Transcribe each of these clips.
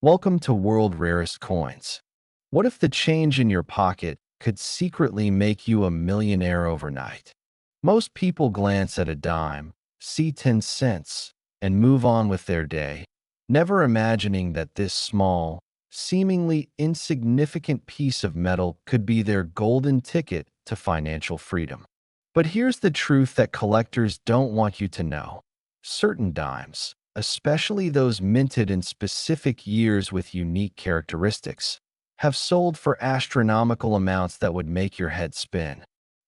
Welcome to World Rarest Coins. What if the change in your pocket could secretly make you a millionaire overnight? Most people glance at a dime, see 10 cents, and move on with their day, never imagining that this small, seemingly insignificant piece of metal could be their golden ticket to financial freedom. But here's the truth that collectors don't want you to know. Certain dimes, especially those minted in specific years with unique characteristics, have sold for astronomical amounts that would make your head spin.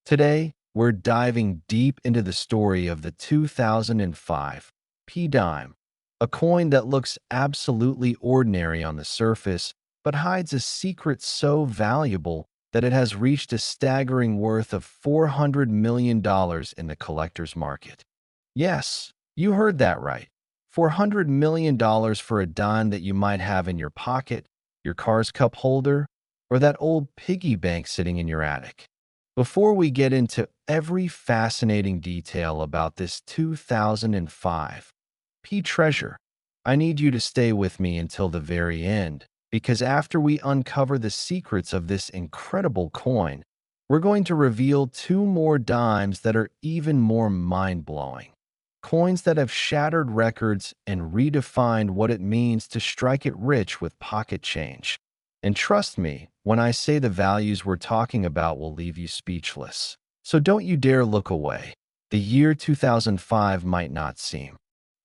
Today, we're diving deep into the story of the 2005 P dime, a coin that looks absolutely ordinary on the surface, but hides a secret so valuable that it has reached a staggering worth of $400 million in the collector's market. Yes, you heard that right. $400 million for a dime that you might have in your pocket, your car's cup holder, or that old piggy bank sitting in your attic. Before we get into every fascinating detail about this 2005 P treasure, I need you to stay with me until the very end, because after we uncover the secrets of this incredible coin, we're going to reveal two more dimes that are even more mind-blowing. Coins that have shattered records and redefined what it means to strike it rich with pocket change. And trust me, when I say the values we're talking about will leave you speechless. So don't you dare look away. The year 2005 might not seem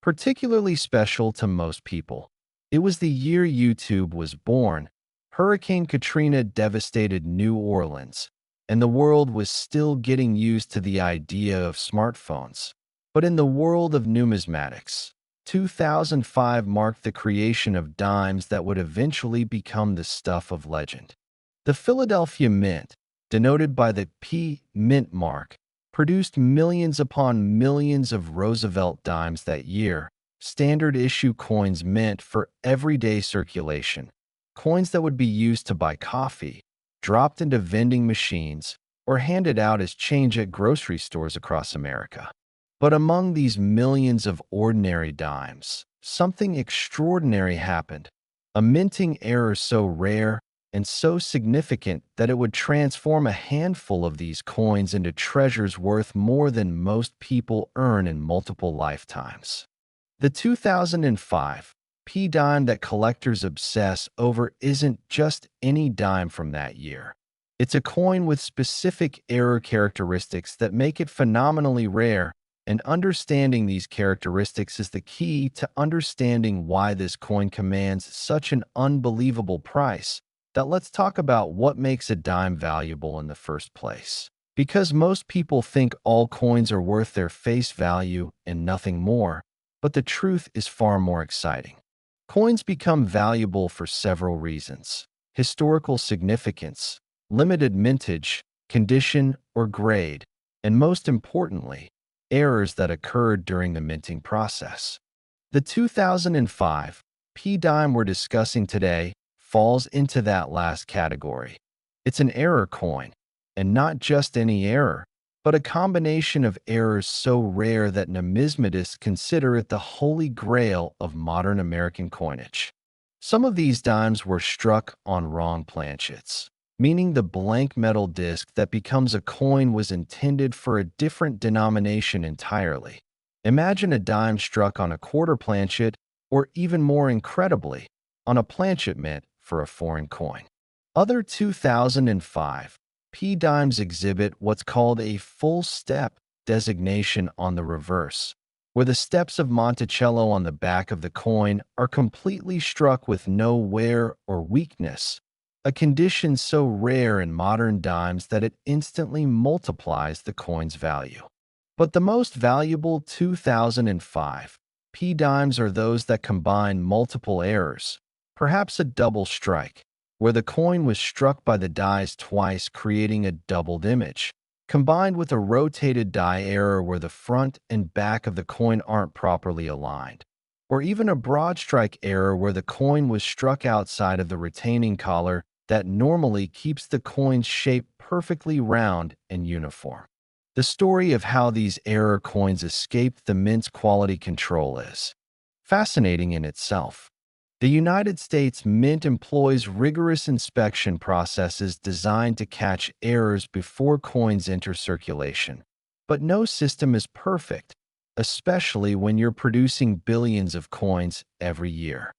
particularly special to most people. It was the year YouTube was born. Hurricane Katrina devastated New Orleans, and the world was still getting used to the idea of smartphones. But in the world of numismatics, 2005 marked the creation of dimes that would eventually become the stuff of legend. The Philadelphia Mint, denoted by the P Mint mark, produced millions upon millions of Roosevelt dimes that year, standard issue coins meant for everyday circulation, coins that would be used to buy coffee, dropped into vending machines, or handed out as change at grocery stores across America. But among these millions of ordinary dimes, something extraordinary happened. A minting error so rare and so significant that it would transform a handful of these coins into treasures worth more than most people earn in multiple lifetimes. The 2005 P dime that collectors obsess over isn't just any dime from that year. It's a coin with specific error characteristics that make it phenomenally rare, and understanding these characteristics is the key to understanding why this coin commands such an unbelievable price. That let's talk about what makes a dime valuable in the first place. Because most people think all coins are worth their face value and nothing more, but the truth is far more exciting. Coins become valuable for several reasons: historical significance, limited mintage, condition, or grade, and most importantly, errors that occurred during the minting process. The 2005 P dime we're discussing today falls into that last category. It's an error coin, and not just any error, but a combination of errors so rare that numismatists consider it the holy grail of modern American coinage. Some of these dimes were struck on wrong planchets, meaning the blank metal disc that becomes a coin was intended for a different denomination entirely. Imagine a dime struck on a quarter planchet, or even more incredibly, on a planchet meant for a foreign coin. Other 2005 P dimes exhibit what's called a full step designation on the reverse, where the steps of Monticello on the back of the coin are completely struck with no wear or weakness, a condition so rare in modern dimes that it instantly multiplies the coin's value. But the most valuable 2005 P dimes are those that combine multiple errors, perhaps a double strike, where the coin was struck by the dies twice, creating a doubled image, combined with a rotated die error where the front and back of the coin aren't properly aligned, or even a broad strike error where the coin was struck outside of the retaining collar that normally keeps the coin's shape perfectly round and uniform. The story of how these error coins escaped the mint's quality control is fascinating in itself. The United States Mint employs rigorous inspection processes designed to catch errors before coins enter circulation. But no system is perfect, especially when you're producing billions of coins every year.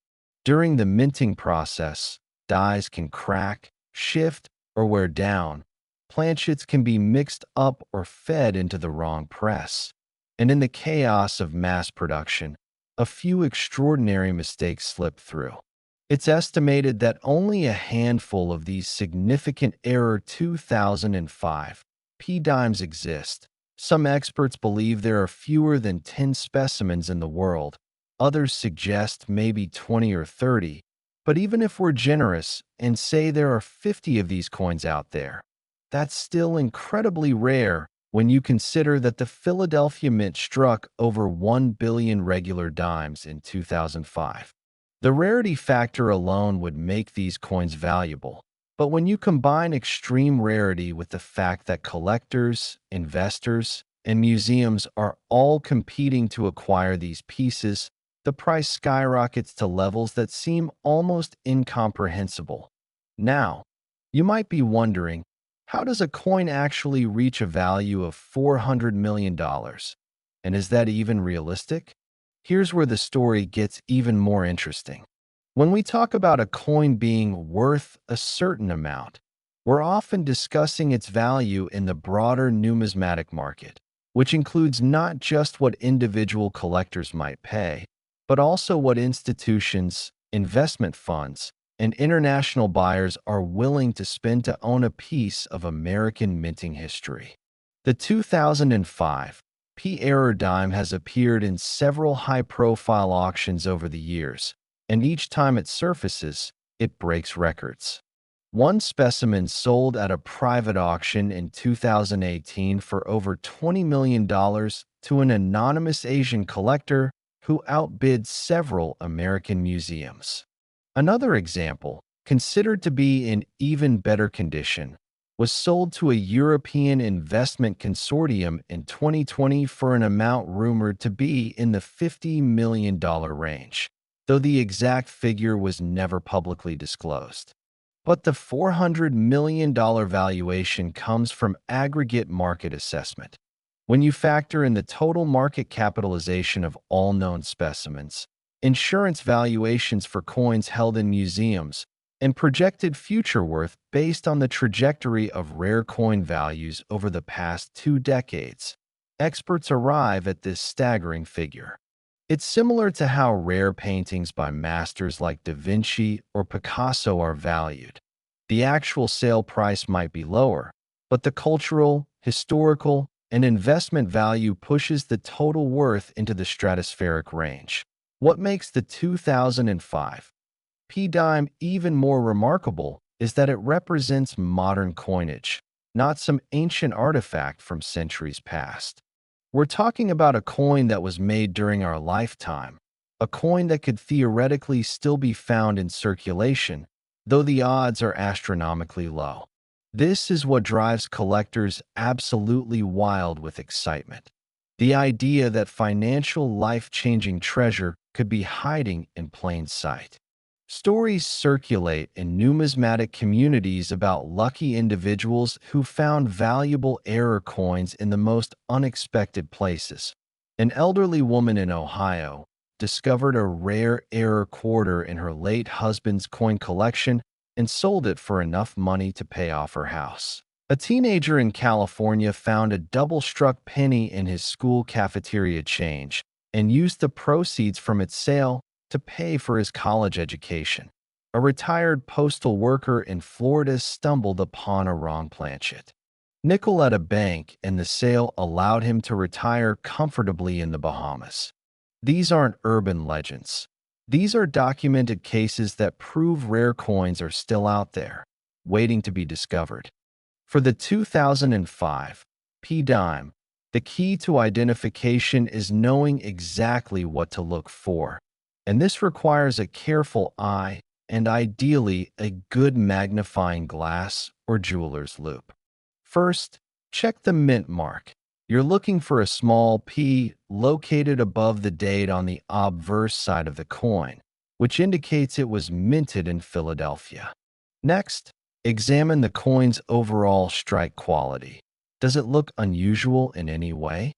During the minting process, dies can crack, shift, or wear down. Planchets can be mixed up or fed into the wrong press. And in the chaos of mass production, a few extraordinary mistakes slip through. It's estimated that only a handful of these significant error 2005 p-dimes exist. Some experts believe there are fewer than 10 specimens in the world. Others suggest maybe 20 or 30. But even if we're generous and say there are 50 of these coins out there, that's still incredibly rare when you consider that the Philadelphia Mint struck over 1 billion regular dimes in 2005. The rarity factor alone would make these coins valuable. But when you combine extreme rarity with the fact that collectors, investors, and museums are all competing to acquire these pieces, the price skyrockets to levels that seem almost incomprehensible. Now, you might be wondering, how does a coin actually reach a value of $400 million? And is that even realistic? Here's where the story gets even more interesting. When we talk about a coin being worth a certain amount, we're often discussing its value in the broader numismatic market, which includes not just what individual collectors might pay, but also what institutions, investment funds, and international buyers are willing to spend to own a piece of American minting history. The 2005 P-Error dime has appeared in several high-profile auctions over the years, and each time it surfaces, it breaks records. One specimen sold at a private auction in 2018 for over $20 million to an anonymous Asian collector who outbid several American museums. Another example, considered to be in even better condition, was sold to a European investment consortium in 2020 for an amount rumored to be in the $50 million range, though the exact figure was never publicly disclosed. But the $400 million valuation comes from aggregate market assessment. When you factor in the total market capitalization of all known specimens, insurance valuations for coins held in museums, and projected future worth based on the trajectory of rare coin values over the past 2 decades, experts arrive at this staggering figure. It's similar to how rare paintings by masters like Da Vinci or Picasso are valued. The actual sale price might be lower, but the cultural, historical, and investment value pushes the total worth into the stratospheric range. What makes the 2005 P-dime even more remarkable is that it represents modern coinage, not some ancient artifact from centuries past. We're talking about a coin that was made during our lifetime, a coin that could theoretically still be found in circulation, though the odds are astronomically low. This is what drives collectors absolutely wild with excitement. The idea that financial life-changing treasure could be hiding in plain sight. Stories circulate in numismatic communities about lucky individuals who found valuable error coins in the most unexpected places. An elderly woman in Ohio discovered a rare error quarter in her late husband's coin collection and sold it for enough money to pay off her house. A teenager in California found a double-struck penny in his school cafeteria change and used the proceeds from its sale to pay for his college education. A retired postal worker in Florida stumbled upon a wrong planchet nickel at a bank, and the sale allowed him to retire comfortably in the Bahamas. These aren't urban legends. These are documented cases that prove rare coins are still out there, waiting to be discovered. For the 2005 P-dime, the key to identification is knowing exactly what to look for. And this requires a careful eye and ideally a good magnifying glass or jeweler's loupe. First, check the mint mark. You're looking for a small P located above the date on the obverse side of the coin. which indicates it was minted in Philadelphia. Next, examine the coin's overall strike quality. Does it look unusual in any way?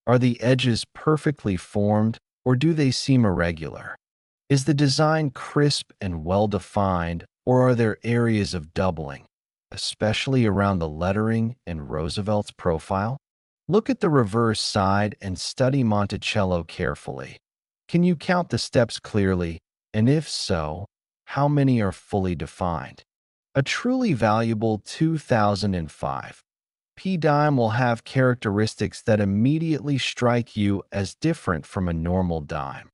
Are the edges perfectly formed, or do they seem irregular? Is the design crisp and well-defined, or are there areas of doubling, especially around the lettering and Roosevelt's profile? Look at the reverse side and study Monticello carefully. Can you count the steps clearly, and if so, how many are fully defined? A truly valuable 2005 P-dime will have characteristics that immediately strike you as different from a normal dime,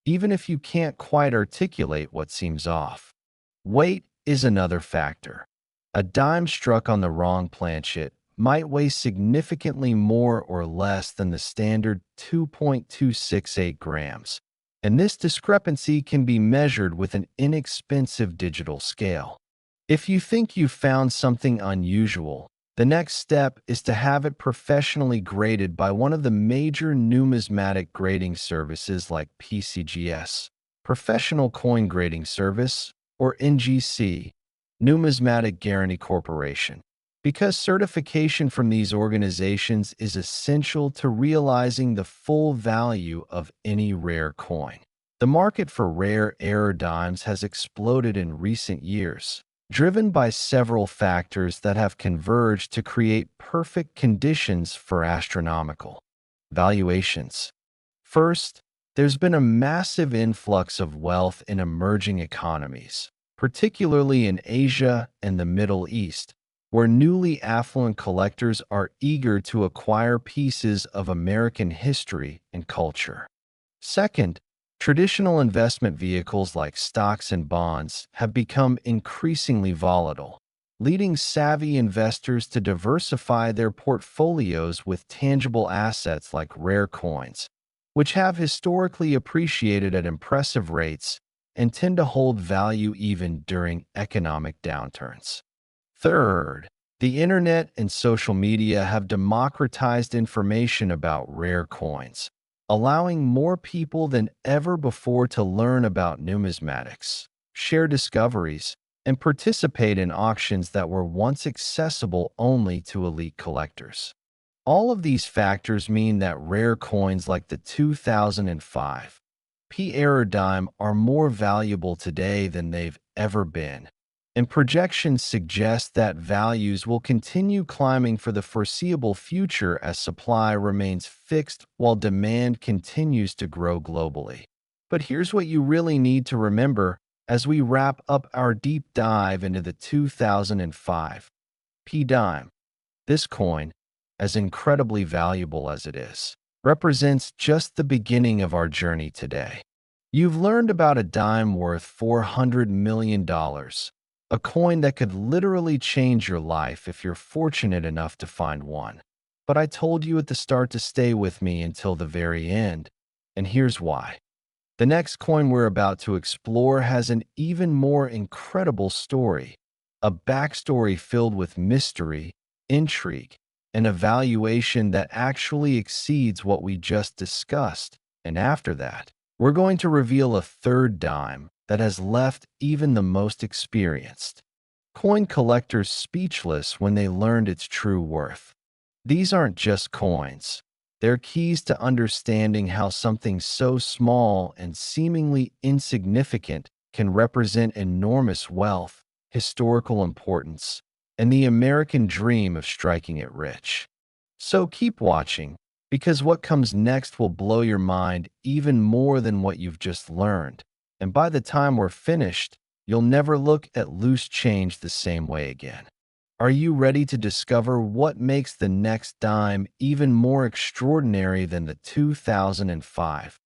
even if you can't quite articulate what seems off. Weight is another factor. A dime struck on the wrong planchet might weigh significantly more or less than the standard 2.268 grams, and this discrepancy can be measured with an inexpensive digital scale. If you think you've found something unusual, the next step is to have it professionally graded by one of the major numismatic grading services like PCGS, Professional Coin Grading Service, or NGC, Numismatic Guarantee Corporation, because certification from these organizations is essential to realizing the full value of any rare coin. The market for rare error dimes has exploded in recent years, driven by several factors that have converged to create perfect conditions for astronomical valuations. First, there's been a massive influx of wealth in emerging economies, particularly in Asia and the Middle East, where newly affluent collectors are eager to acquire pieces of American history and culture. Second, traditional investment vehicles like stocks and bonds have become increasingly volatile, leading savvy investors to diversify their portfolios with tangible assets like rare coins, which have historically appreciated at impressive rates and tend to hold value even during economic downturns. Third, the internet and social media have democratized information about rare coins, allowing more people than ever before to learn about numismatics, share discoveries, and participate in auctions that were once accessible only to elite collectors. All of these factors mean that rare coins like the 2005 P-error dime are more valuable today than they've ever been, and projections suggest that values will continue climbing for the foreseeable future as supply remains fixed while demand continues to grow globally. But here's what you really need to remember as we wrap up our deep dive into the 2005 P-dime. This coin, as incredibly valuable as it is, represents just the beginning of our journey today. You've learned about a dime worth $400 million, a coin that could literally change your life if you're fortunate enough to find one. But I told you at the start to stay with me until the very end, and here's why. The next coin we're about to explore has an even more incredible story, a backstory filled with mystery, intrigue, and a valuation that actually exceeds what we just discussed. And after that, we're going to reveal a third dime that has left even the most experienced coin collectors speechless when they learned its true worth. These aren't just coins. They're keys to understanding how something so small and seemingly insignificant can represent enormous wealth, historical importance, and the American dream of striking it rich. So keep watching, because what comes next will blow your mind even more than what you've just learned. And by the time we're finished, you'll never look at loose change the same way again. Are you ready to discover what makes the next dime even more extraordinary than the 2005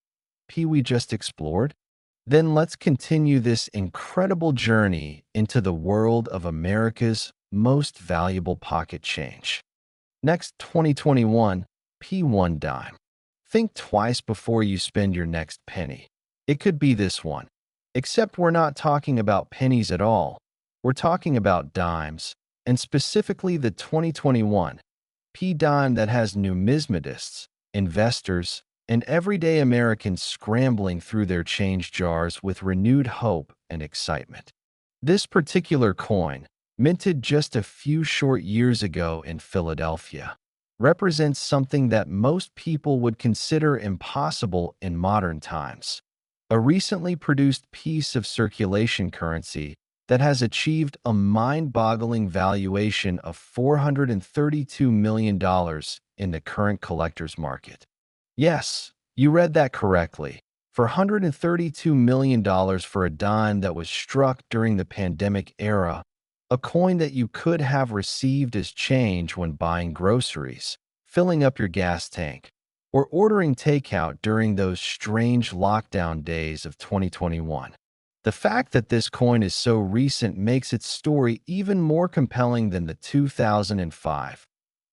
P we just explored? Then let's continue this incredible journey into the world of America's most valuable pocket change. Next, 2021 P1 dime. Think twice before you spend your next penny. It could be this one. Except we're not talking about pennies at all. We're talking about dimes, and specifically the 2021 P dime that has numismatists, investors, and everyday Americans scrambling through their change jars with renewed hope and excitement. This particular coin, minted just a few short years ago in Philadelphia, represents something that most people would consider impossible in modern times. A recently produced piece of circulation currency that has achieved a mind-boggling valuation of $432 million in the current collector's market. Yes, you read that correctly. For $132 million for a dime that was struck during the pandemic era, a coin that you could have received as change when buying groceries, filling up your gas tank, or ordering takeout during those strange lockdown days of 2021. The fact that this coin is so recent makes its story even more compelling than the 2005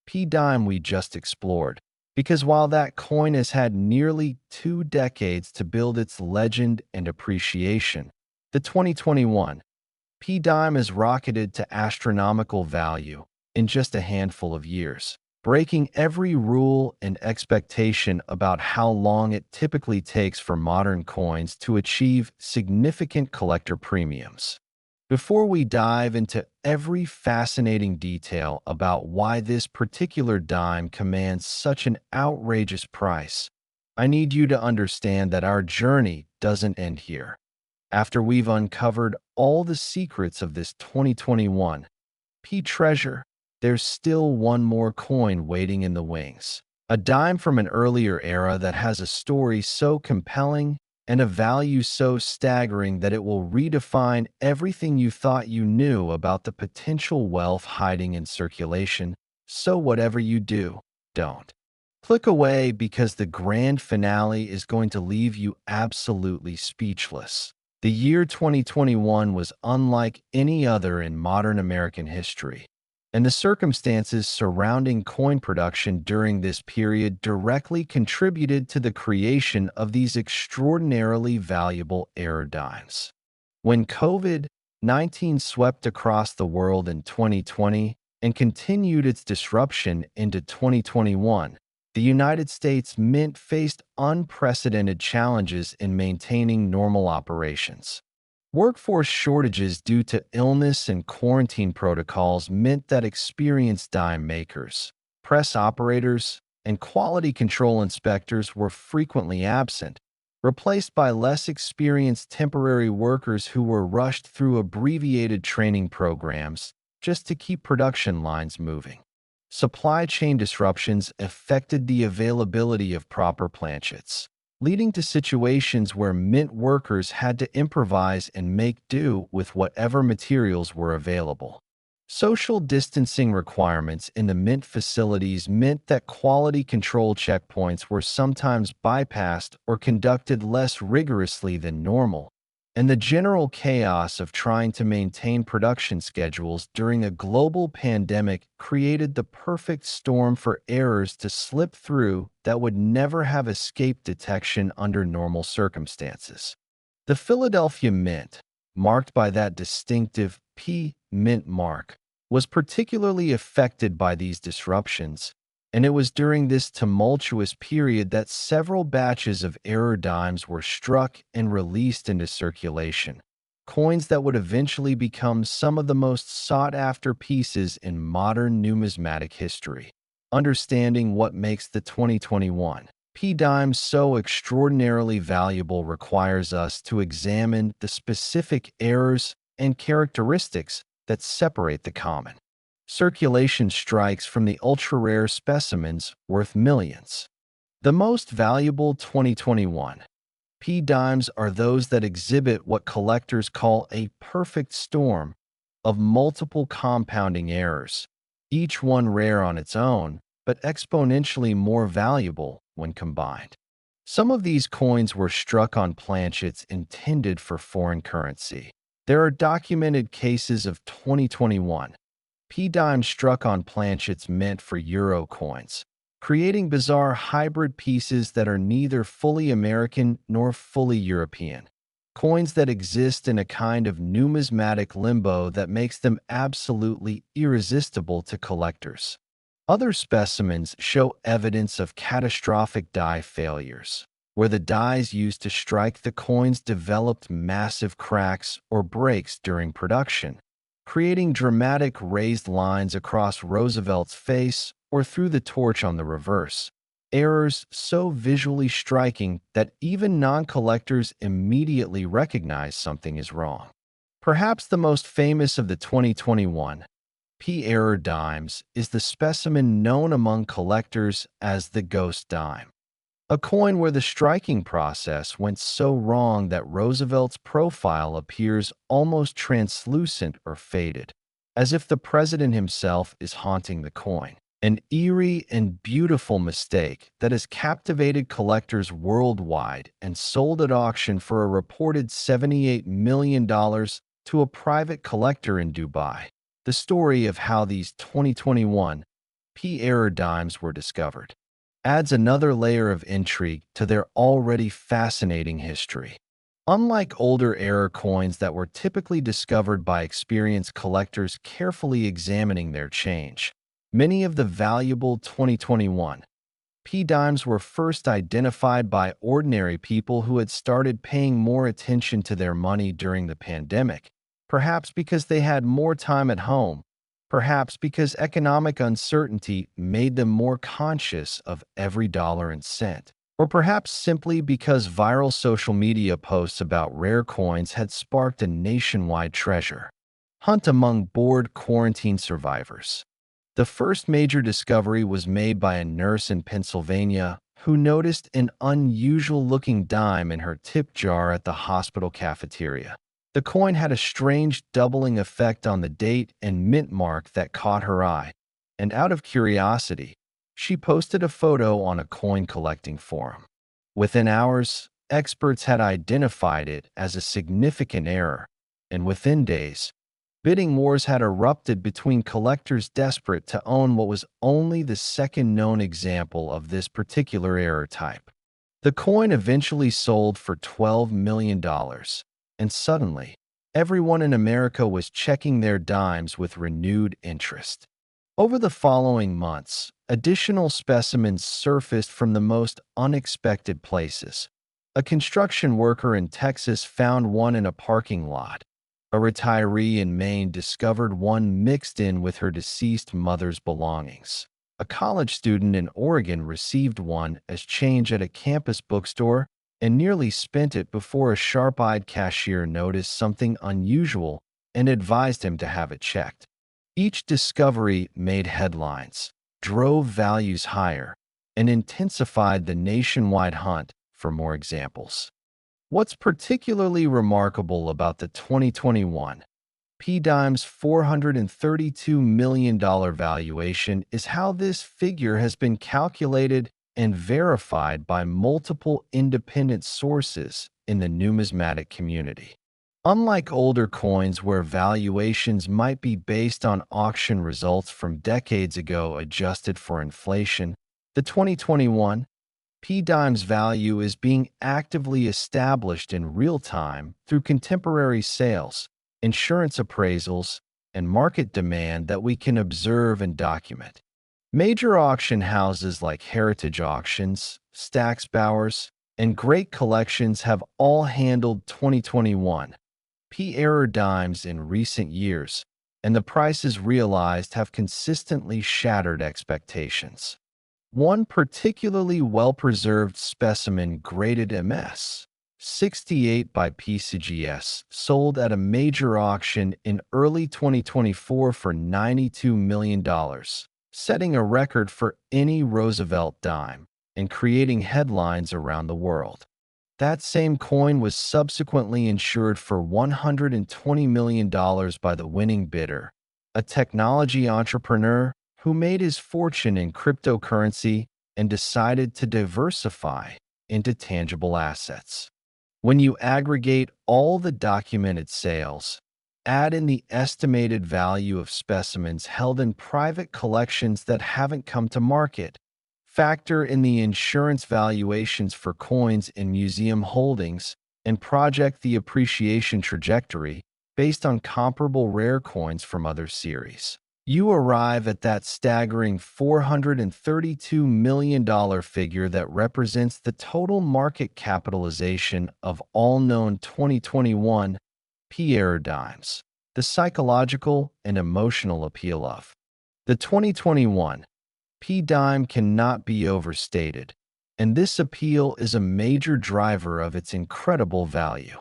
P dime we just explored, because while that coin has had nearly 2 decades to build its legend and appreciation, the 2021 P dime has rocketed to astronomical value in just a handful of years, breaking every rule and expectation about how long it typically takes for modern coins to achieve significant collector premiums. Before we dive into every fascinating detail about why this particular dime commands such an outrageous price, I need you to understand that our journey doesn't end here. After we've uncovered all the secrets of this 2021 P treasure, there's still one more coin waiting in the wings. A dime from an earlier era that has a story so compelling and a value so staggering that it will redefine everything you thought you knew about the potential wealth hiding in circulation. So whatever you do, don't click away, because the grand finale is going to leave you absolutely speechless. The year 2021 was unlike any other in modern American history, and the circumstances surrounding coin production during this period directly contributed to the creation of these extraordinarily valuable error dimes. When COVID-19 swept across the world in 2020 and continued its disruption into 2021, the United States Mint faced unprecedented challenges in maintaining normal operations. Workforce shortages due to illness and quarantine protocols meant that experienced dime makers, press operators, and quality control inspectors were frequently absent, replaced by less experienced temporary workers who were rushed through abbreviated training programs just to keep production lines moving. Supply chain disruptions affected the availability of proper planchets, leading to situations where mint workers had to improvise and make do with whatever materials were available. Social distancing requirements in the mint facilities meant that quality control checkpoints were sometimes bypassed or conducted less rigorously than normal, and the general chaos of trying to maintain production schedules during a global pandemic created the perfect storm for errors to slip through that would never have escaped detection under normal circumstances. The Philadelphia Mint, marked by that distinctive P Mint mark, was particularly affected by these disruptions, and it was during this tumultuous period that several batches of error dimes were struck and released into circulation, coins that would eventually become some of the most sought-after pieces in modern numismatic history. Understanding what makes the 2021 P dime so extraordinarily valuable requires us to examine the specific errors and characteristics that separate the common circulation strikes from the ultra-rare specimens worth millions. The most valuable 2021 P dimes are those that exhibit what collectors call a perfect storm of multiple compounding errors, each one rare on its own, but exponentially more valuable when combined. Some of these coins were struck on planchets intended for foreign currency. There are documented cases of 2021 P dimes struck on planchets meant for euro coins, creating bizarre hybrid pieces that are neither fully American nor fully European. Coins that exist in a kind of numismatic limbo that makes them absolutely irresistible to collectors. Other specimens show evidence of catastrophic die failures, where the dies used to strike the coins developed massive cracks or breaks during production, creating dramatic raised lines across Roosevelt's face or through the torch on the reverse. Errors so visually striking that even non-collectors immediately recognize something is wrong. Perhaps the most famous of the 2021 P-error dimes is the specimen known among collectors as the ghost dime, a coin where the striking process went so wrong that Roosevelt's profile appears almost translucent or faded, as if the president himself is haunting the coin. An eerie and beautiful mistake that has captivated collectors worldwide and sold at auction for a reported $78 million to a private collector in Dubai. The story of how these 2021 P-error dimes were discovered adds another layer of intrigue to their already fascinating history. Unlike older error coins that were typically discovered by experienced collectors carefully examining their change, many of the valuable 2021 P-dimes were first identified by ordinary people who had started paying more attention to their money during the pandemic, perhaps because they had more time at home, perhaps because economic uncertainty made them more conscious of every dollar and cent, or perhaps simply because viral social media posts about rare coins had sparked a nationwide treasure hunt among bored quarantine survivors. The first major discovery was made by a nurse in Pennsylvania who noticed an unusual-looking dime in her tip jar at the hospital cafeteria. The coin had a strange doubling effect on the date and mint mark that caught her eye, and out of curiosity, she posted a photo on a coin collecting forum. Within hours, experts had identified it as a significant error, and within days, bidding wars had erupted between collectors desperate to own what was only the second known example of this particular error type. The coin eventually sold for $12 million, and suddenly, everyone in America was checking their dimes with renewed interest. Over the following months, additional specimens surfaced from the most unexpected places. A construction worker in Texas found one in a parking lot. A retiree in Maine discovered one mixed in with her deceased mother's belongings. A college student in Oregon received one as change at a campus bookstore and nearly spent it before a sharp-eyed cashier noticed something unusual and advised him to have it checked. Each discovery made headlines, drove values higher, and intensified the nationwide hunt for more examples. What's particularly remarkable about the 2021 P-dime's $432 million valuation is how this figure has been calculated and verified by multiple independent sources in the numismatic community. Unlike older coins where valuations might be based on auction results from decades ago adjusted for inflation, the 2021 P-dime's value is being actively established in real time through contemporary sales, insurance appraisals, and market demand that we can observe and document. Major auction houses like Heritage Auctions, Stack's Bowers, and Great Collections have all handled 2021 P-error dimes in recent years, and the prices realized have consistently shattered expectations. One particularly well-preserved specimen graded MS 68 by PCGS sold at a major auction in early 2024 for $92 million, setting a record for any Roosevelt dime and creating headlines around the world. That same coin was subsequently insured for $120 million by the winning bidder, a technology entrepreneur who made his fortune in cryptocurrency and decided to diversify into tangible assets. When you aggregate all the documented sales, add in the estimated value of specimens held in private collections that haven't come to market, factor in the insurance valuations for coins in museum holdings, and project the appreciation trajectory based on comparable rare coins from other series. You arrive at that staggering $432 million figure that represents the total market capitalization of all known 2021 P-era dimes. The psychological and emotional appeal of the 2021 P-dime cannot be overstated, and this appeal is a major driver of its incredible value.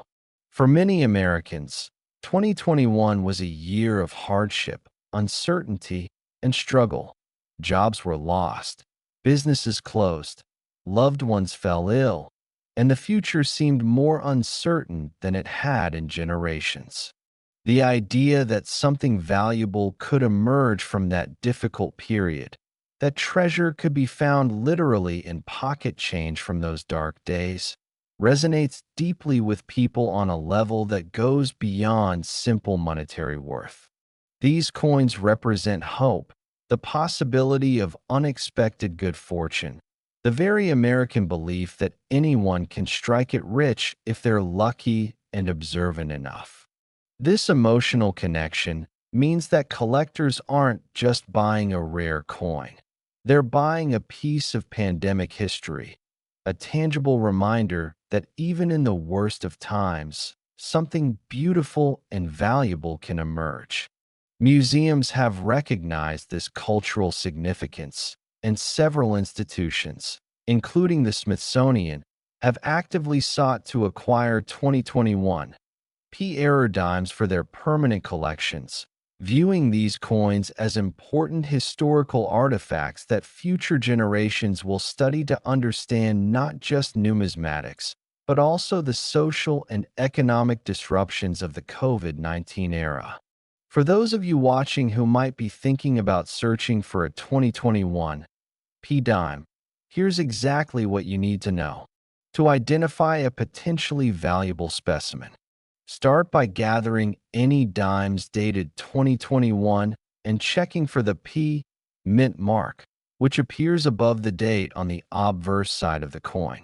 For many Americans, 2021 was a year of hardship, uncertainty, and struggle. Jobs were lost, businesses closed, loved ones fell ill, and the future seemed more uncertain than it had in generations. The idea that something valuable could emerge from that difficult period, that treasure could be found literally in pocket change from those dark days, resonates deeply with people on a level that goes beyond simple monetary worth. These coins represent hope, the possibility of unexpected good fortune, the very American belief that anyone can strike it rich if they're lucky and observant enough. This emotional connection means that collectors aren't just buying a rare coin. They're buying a piece of pandemic history, a tangible reminder that even in the worst of times, something beautiful and valuable can emerge. Museums have recognized this cultural significance, and several institutions, including the Smithsonian, have actively sought to acquire 2021 P-era dimes for their permanent collections, viewing these coins as important historical artifacts that future generations will study to understand not just numismatics, but also the social and economic disruptions of the COVID-19 era. For those of you watching who might be thinking about searching for a 2021 P-dime, here's exactly what you need to know to identify a potentially valuable specimen. Start by gathering any dimes dated 2021 and checking for the P mint mark, which appears above the date on the obverse side of the coin.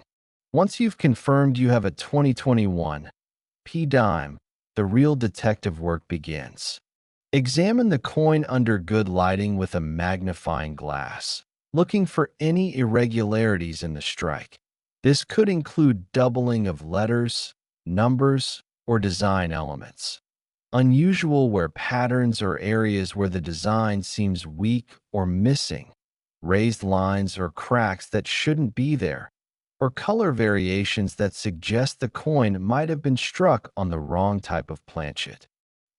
Once you've confirmed you have a 2021 P dime, the real detective work begins. Examine the coin under good lighting with a magnifying glass, looking for any irregularities in the strike. This could include doubling of letters, numbers, or design elements. Unusual where patterns or areas where the design seems weak or missing, raised lines or cracks that shouldn't be there, or color variations that suggest the coin might have been struck on the wrong type of planchet.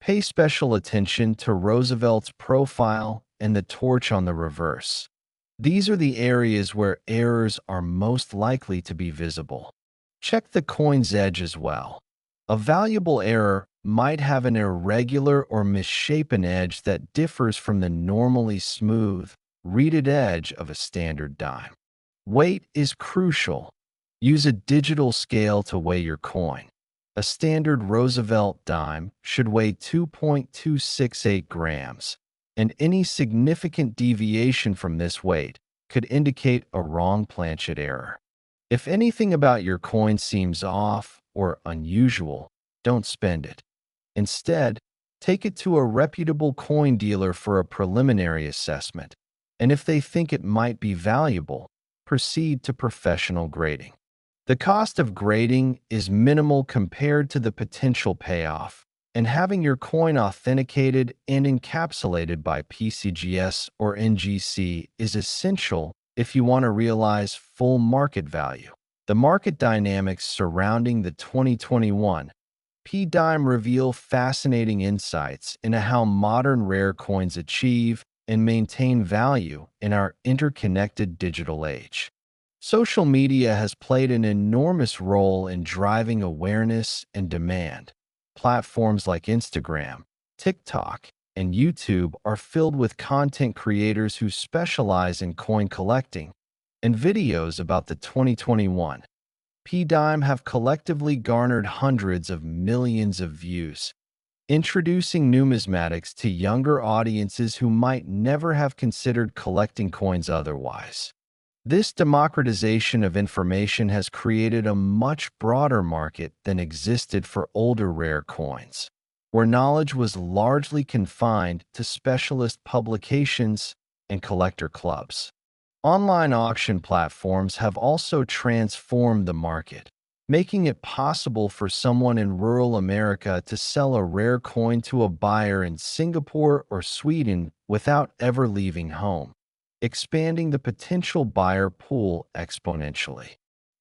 Pay special attention to Roosevelt's profile and the torch on the reverse. These are the areas where errors are most likely to be visible. Check the coin's edge as well. A valuable error might have an irregular or misshapen edge that differs from the normally smooth, reeded edge of a standard dime. Weight is crucial. Use a digital scale to weigh your coin. A standard Roosevelt dime should weigh 2.268 grams, and any significant deviation from this weight could indicate a wrong planchet error. If anything about your coin seems off or unusual, don't spend it. Instead, take it to a reputable coin dealer for a preliminary assessment, and if they think it might be valuable, proceed to professional grading. The cost of grading is minimal compared to the potential payoff, and having your coin authenticated and encapsulated by PCGS or NGC is essential if you want to realize full market value. The market dynamics surrounding the 2021 P-dime reveal fascinating insights into how modern rare coins achieve and maintain value in our interconnected digital age. Social media has played an enormous role in driving awareness and demand. Platforms like Instagram, TikTok, and YouTube are filled with content creators who specialize in coin collecting, and videos about the 2021 P-dime have collectively garnered hundreds of millions of views, introducing numismatics to younger audiences who might never have considered collecting coins otherwise. This democratization of information has created a much broader market than existed for older rare coins. where knowledge was largely confined to specialist publications and collector clubs. Online auction platforms have also transformed the market, making it possible for someone in rural America to sell a rare coin to a buyer in Singapore or Sweden without ever leaving home, expanding the potential buyer pool exponentially.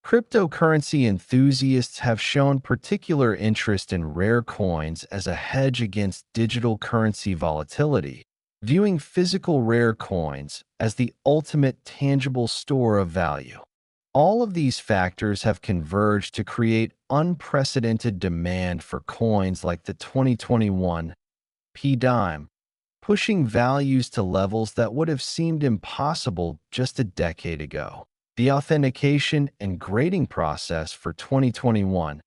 Cryptocurrency enthusiasts have shown particular interest in rare coins as a hedge against digital currency volatility, viewing physical rare coins as the ultimate tangible store of value. All of these factors have converged to create unprecedented demand for coins like the 2021 P-Dime, pushing values to levels that would have seemed impossible just a decade ago. The authentication and grading process for 2021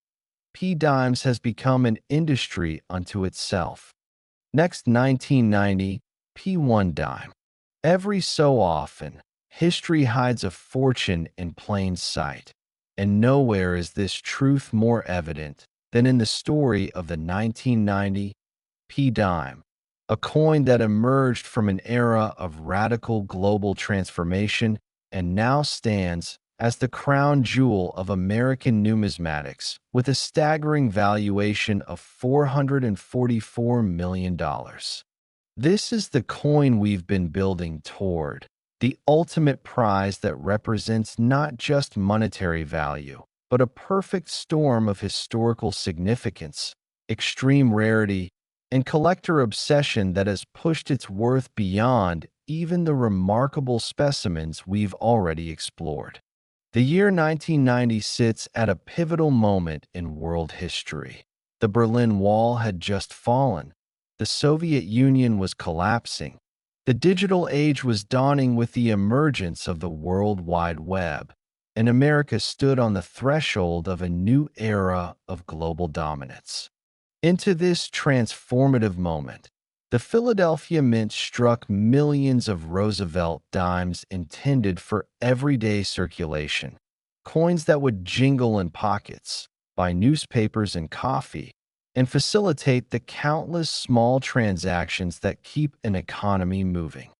P-Dimes has become an industry unto itself. Next, 1990 P1 dime. Every so often, history hides a fortune in plain sight, and nowhere is this truth more evident than in the story of the 1990 P-Dime, a coin that emerged from an era of radical global transformation and now stands as the crown jewel of American numismatics with a staggering valuation of $444 million. This is the coin we've been building toward, the ultimate prize that represents not just monetary value, but a perfect storm of historical significance, extreme rarity, and collector obsession that has pushed its worth beyond even the remarkable specimens we've already explored. The year 1990 sits at a pivotal moment in world history. The Berlin Wall had just fallen. The Soviet Union was collapsing. The digital age was dawning with the emergence of the World Wide Web, and America stood on the threshold of a new era of global dominance. Into this transformative moment, the Philadelphia Mint struck millions of Roosevelt dimes intended for everyday circulation, coins that would jingle in pockets, buy newspapers and coffee, and facilitate the countless small transactions that keep an economy moving.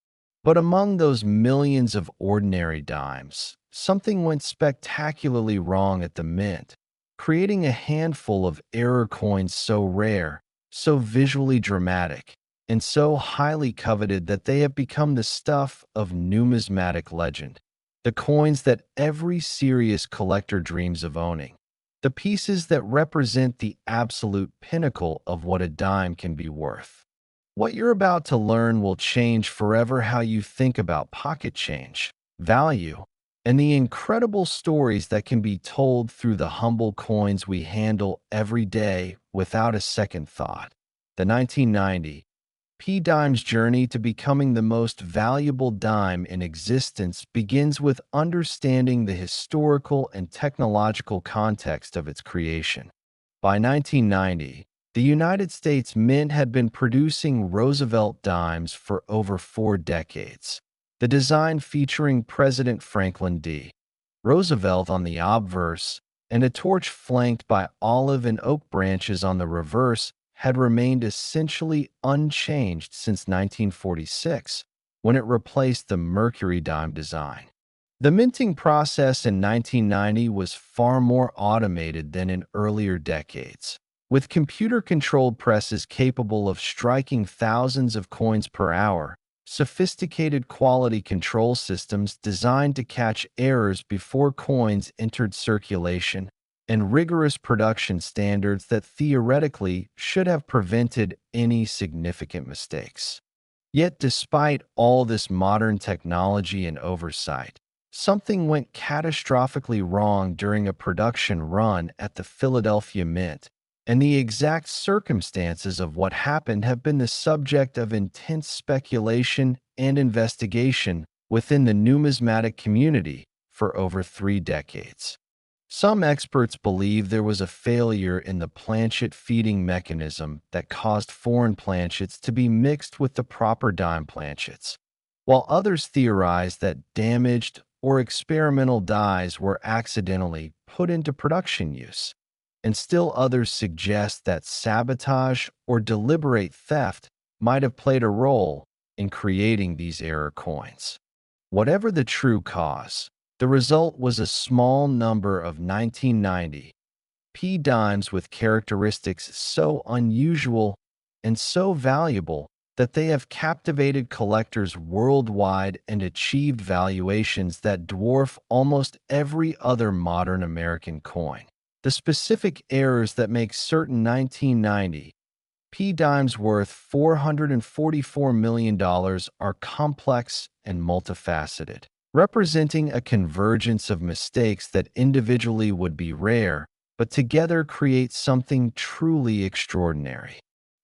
But among those millions of ordinary dimes, something went spectacularly wrong at the mint, creating a handful of error coins so rare, so visually dramatic, and so highly coveted that they have become the stuff of numismatic legend, the coins that every serious collector dreams of owning, the pieces that represent the absolute pinnacle of what a dime can be worth. What you're about to learn will change forever how you think about pocket change, value, and the incredible stories that can be told through the humble coins we handle every day without a second thought. The 1990 P-Dime's journey to becoming the most valuable dime in existence begins with understanding the historical and technological context of its creation. By 1990, the United States Mint had been producing Roosevelt dimes for over 4 decades. The design featuring President Franklin D. Roosevelt on the obverse and a torch flanked by olive and oak branches on the reverse had remained essentially unchanged since 1946, when it replaced the Mercury dime design. The minting process in 1990 was far more automated than in earlier decades, with computer-controlled presses capable of striking thousands of coins per hour, sophisticated quality control systems designed to catch errors before coins entered circulation, and rigorous production standards that theoretically should have prevented any significant mistakes. Yet despite all this modern technology and oversight, something went catastrophically wrong during a production run at the Philadelphia Mint, and the exact circumstances of what happened have been the subject of intense speculation and investigation within the numismatic community for over 3 decades. Some experts believe there was a failure in the planchet feeding mechanism that caused foreign planchets to be mixed with the proper dime planchets, while others theorize that damaged or experimental dies were accidentally put into production use. and still others suggest that sabotage or deliberate theft might have played a role in creating these error coins. Whatever the true cause, the result was a small number of 1990 P dimes with characteristics so unusual and so valuable that they have captivated collectors worldwide and achieved valuations that dwarf almost every other modern American coin. The specific errors that make certain 1990 P dimes worth $444 million are complex and multifaceted, representing a convergence of mistakes that individually would be rare, but together create something truly extraordinary.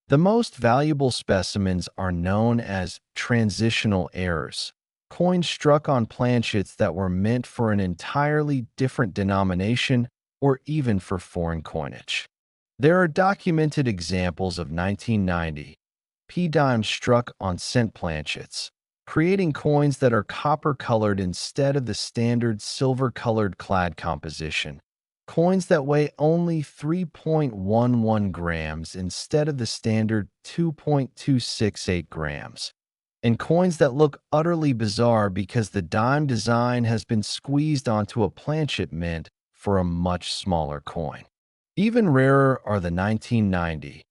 The most valuable specimens are known as transitional errors, coins struck on planchets that were meant for an entirely different denomination or even for foreign coinage. There are documented examples of 1990 P dimes struck on cent planchets, creating coins that are copper-colored instead of the standard silver-colored clad composition, coins that weigh only 3.11 grams instead of the standard 2.268 grams, and coins that look utterly bizarre because the dime design has been squeezed onto a planchet meant for a much smaller coin. Even rarer are the 1990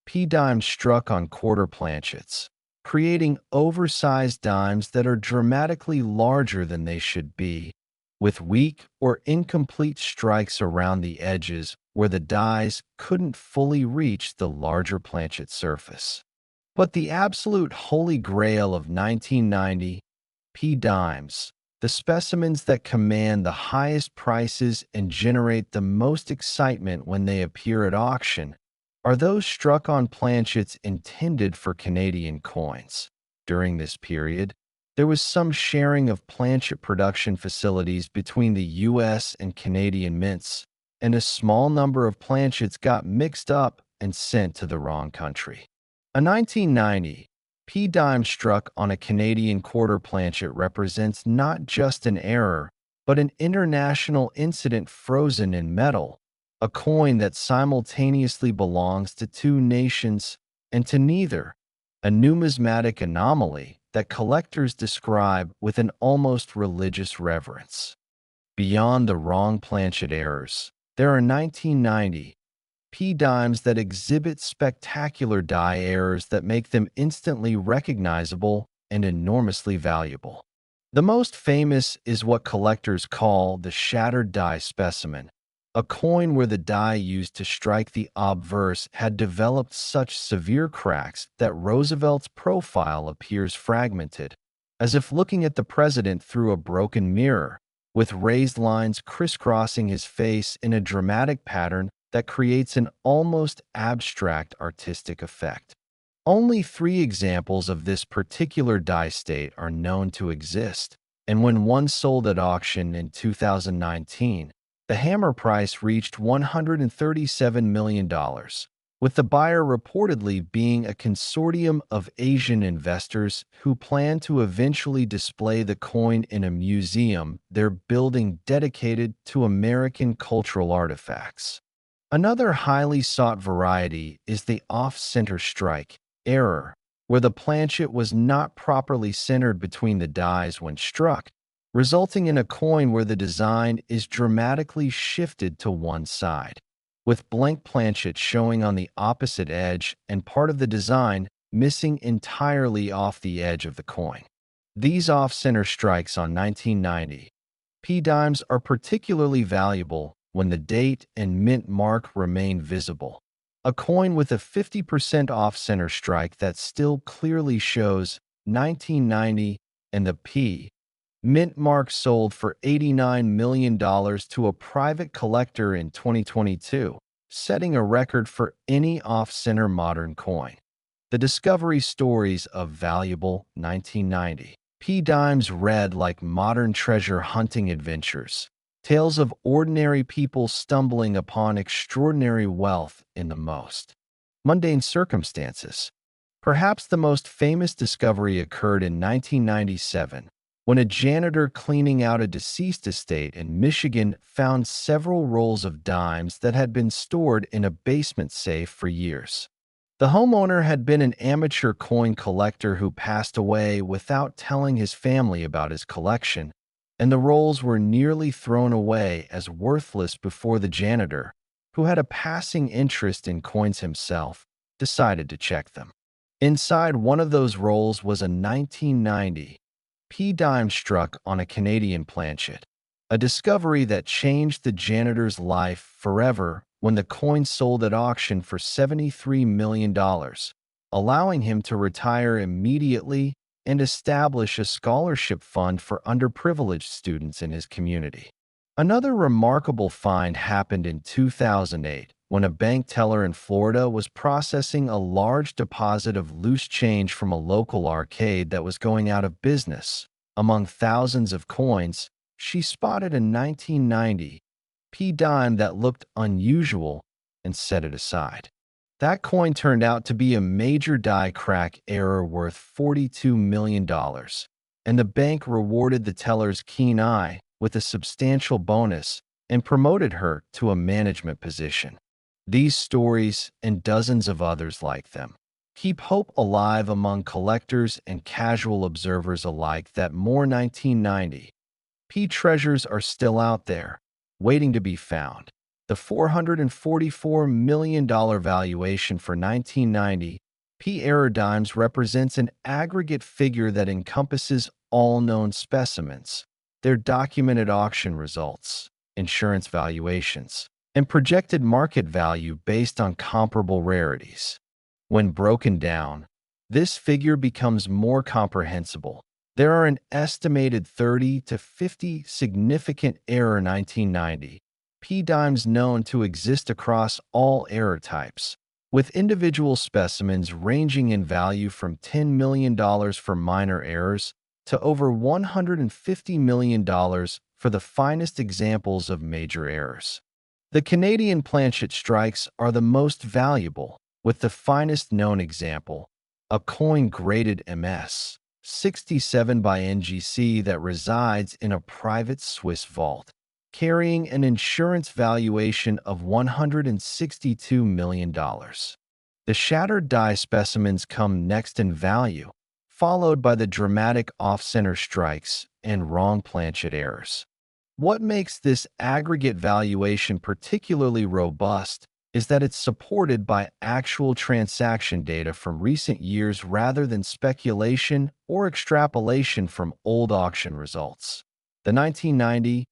P dimes struck on quarter planchets, creating oversized dimes that are dramatically larger than they should be, with weak or incomplete strikes around the edges where the dies couldn't fully reach the larger planchet surface. But the absolute holy grail of 1990 P dimes, the specimens that command the highest prices and generate the most excitement when they appear at auction, are those struck on planchets intended for Canadian coins. During this period, there was some sharing of planchet production facilities between the U.S. and Canadian mints, and a small number of planchets got mixed up and sent to the wrong country. A 1990 P dime struck on a Canadian quarter planchet represents not just an error, but an international incident frozen in metal, a coin that simultaneously belongs to two nations and to neither, a numismatic anomaly that collectors describe with an almost religious reverence. Beyond the wrong planchet errors, there are 1990 P dimes that exhibit spectacular die errors that make them instantly recognizable and enormously valuable. The most famous is what collectors call the shattered die specimen, a coin where the die used to strike the obverse had developed such severe cracks that Roosevelt's profile appears fragmented, as if looking at the president through a broken mirror, with raised lines crisscrossing his face in a dramatic pattern that creates an almost abstract artistic effect. Only 3 examples of this particular die state are known to exist, and when one sold at auction in 2019, the hammer price reached $137 million, with the buyer reportedly being a consortium of Asian investors who plan to eventually display the coin in a museum they're building dedicated to American cultural artifacts. Another highly sought variety is the off-center strike error, where the planchet was not properly centered between the dies when struck, resulting in a coin where the design is dramatically shifted to one side, with blank planchet showing on the opposite edge and part of the design missing entirely off the edge of the coin. These off-center strikes on 1990 P dimes are particularly valuable when the date and mint mark remain visible. A coin with a 50% off-center strike that still clearly shows 1990 and the P mint mark sold for $89 million to a private collector in 2022, setting a record for any off-center modern coin. The discovery stories of valuable 1990 P dimes read like modern treasure hunting adventures, tales of ordinary people stumbling upon extraordinary wealth in the most mundane circumstances. Perhaps the most famous discovery occurred in 1997, when a janitor cleaning out a deceased estate in Michigan found several rolls of dimes that had been stored in a basement safe for years. The homeowner had been an amateur coin collector who passed away without telling his family about his collection, and the rolls were nearly thrown away as worthless before the janitor, who had a passing interest in coins himself, decided to check them. Inside one of those rolls was a 1990 P dime struck on a Canadian planchet, a discovery that changed the janitor's life forever when the coin sold at auction for $73 million, allowing him to retire immediately and establish a scholarship fund for underprivileged students in his community. Another remarkable find happened in 2008 when a bank teller in Florida was processing a large deposit of loose change from a local arcade that was going out of business. Among thousands of coins, she spotted a 1990 P dime that looked unusual and set it aside. That coin turned out to be a major die crack error worth $42 million, and the bank rewarded the teller's keen eye with a substantial bonus and promoted her to a management position. These stories, and dozens of others like them, keep hope alive among collectors and casual observers alike that more 1990 P treasures are still out there, waiting to be found. The $444 million valuation for 1990 P error dimes represents an aggregate figure that encompasses all known specimens, their documented auction results, insurance valuations, and projected market value based on comparable rarities. When broken down, this figure becomes more comprehensible. There are an estimated 30 to 50 significant error 1990 P dimes known to exist across all error types, with individual specimens ranging in value from $10 million for minor errors to over $150 million for the finest examples of major errors. The Canadian planchet strikes are the most valuable, with the finest known example, a coin graded MS 67 by NGC that resides in a private Swiss vault, carrying an insurance valuation of $162 million. The shattered die specimens come next in value, followed by the dramatic off-center strikes and wrong planchet errors. What makes this aggregate valuation particularly robust is that it's supported by actual transaction data from recent years rather than speculation or extrapolation from old auction results. The 1990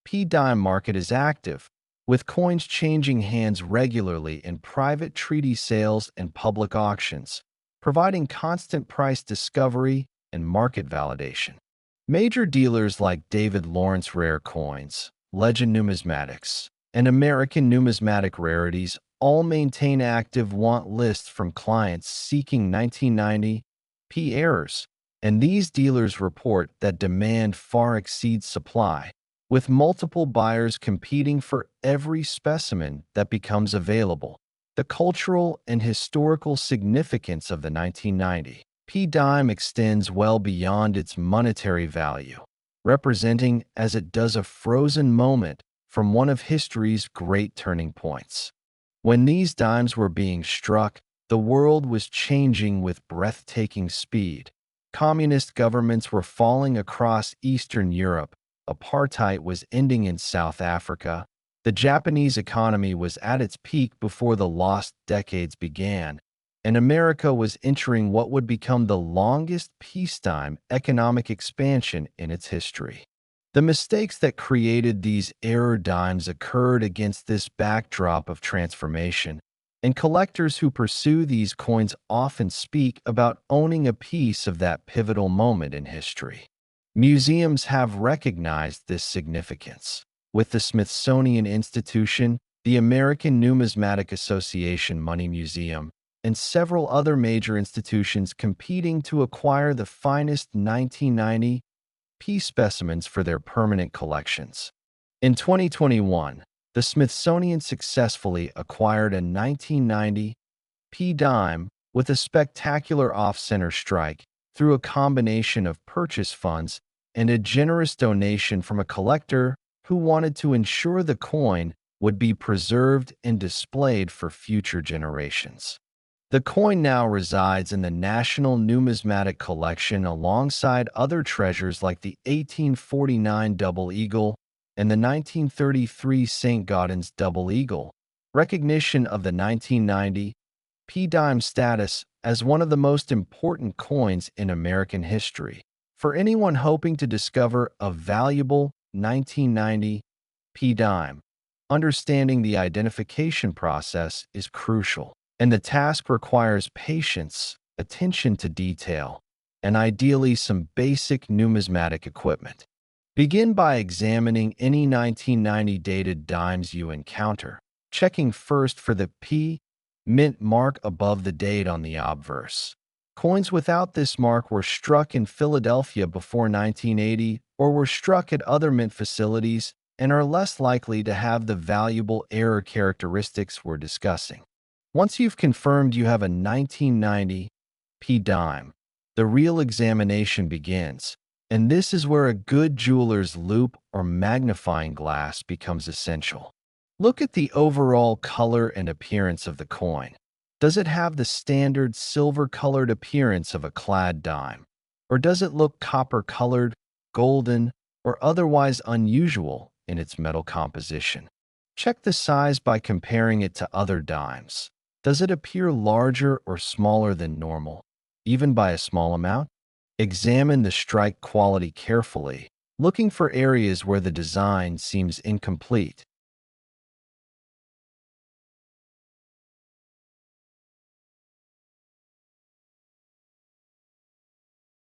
P dime market is active, with coins changing hands regularly in private treaty sales and public auctions, providing constant price discovery and market validation. Major dealers like David Lawrence Rare Coins, Legend Numismatics, and American Numismatic Rarities all maintain active want lists from clients seeking 1990 P errors, and these dealers report that demand far exceeds supply, with multiple buyers competing for every specimen that becomes available. The cultural and historical significance of the 1990 P dime extends well beyond its monetary value, representing as it does a frozen moment from one of history's great turning points. When these dimes were being struck, the world was changing with breathtaking speed. Communist governments were falling across Eastern Europe, apartheid was ending in South Africa, the Japanese economy was at its peak before the lost decades began, and America was entering what would become the longest peacetime economic expansion in its history. The mistakes that created these error dimes occurred against this backdrop of transformation, and collectors who pursue these coins often speak about owning a piece of that pivotal moment in history. Museums have recognized this significance, with the Smithsonian Institution, the American Numismatic Association Money Museum, and several other major institutions competing to acquire the finest 1990 P specimens for their permanent collections. In 2021, the Smithsonian successfully acquired a 1990 P dime with a spectacular off-center strike through a combination of purchase funds and a generous donation from a collector who wanted to ensure the coin would be preserved and displayed for future generations. The coin now resides in the National Numismatic Collection alongside other treasures like the 1849 double eagle and the 1933 St. Gaudens double eagle. Recognition of the 1990 P-dime status as one of the most important coins in American history. For anyone hoping to discover a valuable 1990 P-dime, understanding the identification process is crucial, and the task requires patience, attention to detail, and ideally some basic numismatic equipment. Begin by examining any 1990 dated dimes you encounter, checking first for the P mint mark above the date on the obverse. Coins without this mark were struck in Philadelphia before 1980 or were struck at other mint facilities and are less likely to have the valuable error characteristics we're discussing. Once you've confirmed you have a 1990 P dime, the real examination begins, and this is where a good jeweler's loupe or magnifying glass becomes essential. Look at the overall color and appearance of the coin. Does it have the standard silver-colored appearance of a clad dime? Or does it look copper-colored, golden, or otherwise unusual in its metal composition? Check the size by comparing it to other dimes. Does it appear larger or smaller than normal, even by a small amount? Examine the strike quality carefully, looking for areas where the design seems incomplete,